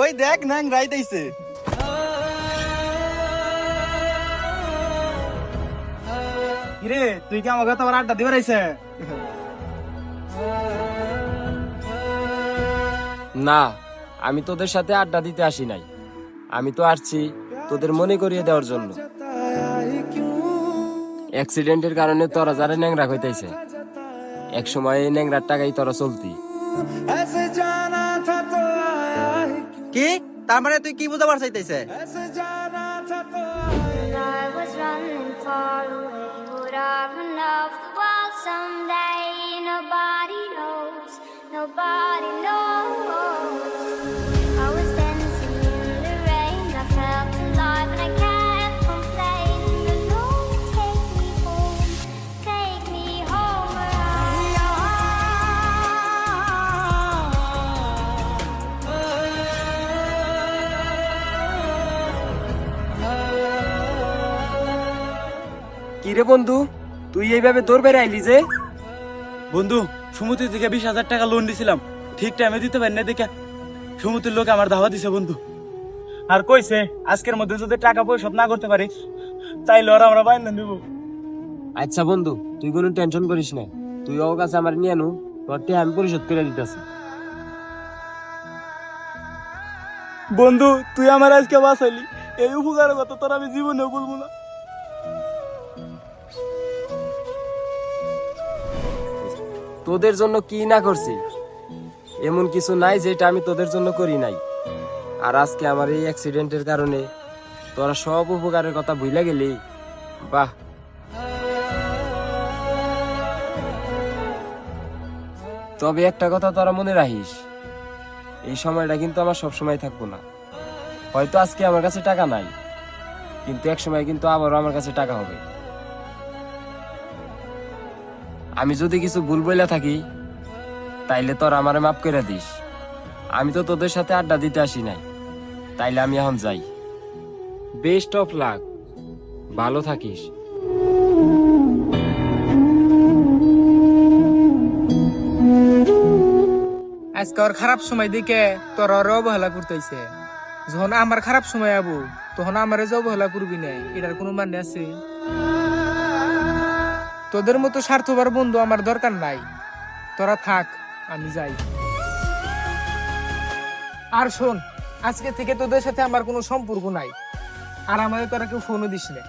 ওই দেখ নাং রাইতাইছে। কিরে তুই কি আমাকে তোমার আড্ডা দিবে রাইছে? না, আমি তোদের সাথে আড্ডা দিতে আসি নাই। আমি তো আসছি তোদের মনে করিয়ে দেওয়ার জন্য। অ্যাক্সিডেন্টের কারণে তোরা যারা ন্যাংরা হইতেছে, এক সময় এই ন্যাংরার টাকাই তোরা চলতি। কি তার মানে তুই কি বুঝাবার চাইতেছে? I was running far away. Would I run off the world someday? Nobody knows. Nobody knows. I was dancing in the rain. I felt alive and I can't complain. But no, take me home. Take me home around your কিরে বন্ধু, তুই এইভাবে তোর বেড়ে আইলি যে? বন্ধু, সমুদ্র থেকে 20,000 টাকা লোন দিছিলাম, ঠিক টাইমে দিতে পারি না দেখে সমুদ্রের লোক আমার ধাওয়া দিছে বন্ধু। আর কইছে আজকের মধ্যে যদি টাকা পরিশোধ না করতে পারিস তাইলে ওরা আমরা বাইন্দা দিব। আচ্ছা বন্ধু, তুই কোনো টেনশন করিস না, তুই ওর কাছে আমার নিয়ে নু, তোর টাকা আমি পরিশোধ করে দিতেছি। বন্ধু তুই আমার আজকে বাঁচাইলি, এই উপকারের কথা তোর আমি জীবনেও বলবো না। তোদের জন্য কি না করছি, এমন কিছু নাই যেটা আমি তোদের জন্য করি নাই। আর আজকে আমার এই অ্যাক্সিডেন্টের কারণে তোরা সব উপকারের কথা ভুলে গেলি। বাহ, তবে একটা কথা তোরা মনে রাখিস, এই সময়টা কিন্তু আমার সব সময় থাকবো না। হয়তো আজকে আমার কাছে টাকা নাই, কিন্তু এক সময় কিন্তু আবারও আমার কাছে টাকা হবে। আমি যদি কিছু ভুল বইলা থাকি তাইলে তোর আমারে মাফ করে দিস। আমি তো তোদের সাথে আড্ডা দিতে আসি নাই, তাইলে আমি এখন যাই। বেস্ট অফ লাক, ভালো থাকিস। আজকে ওর খারাপ সময় দিকে তোর ওর অবহেলা করতেছে। যখন আমার খারাপ সময় আবু তখন আমারে যে অবহেলা করবি না, এটার কোনো মানে আছে? তোদের মতো স্বার্থপর বন্ধু আমার দরকার নাই। তোরা থাক, আমি যাই। আর শোন, আজকে থেকে তোদের সাথে আমার কোনো সম্পর্ক নাই, আর আমাদের তোরা কেউ ফোনও দিস না।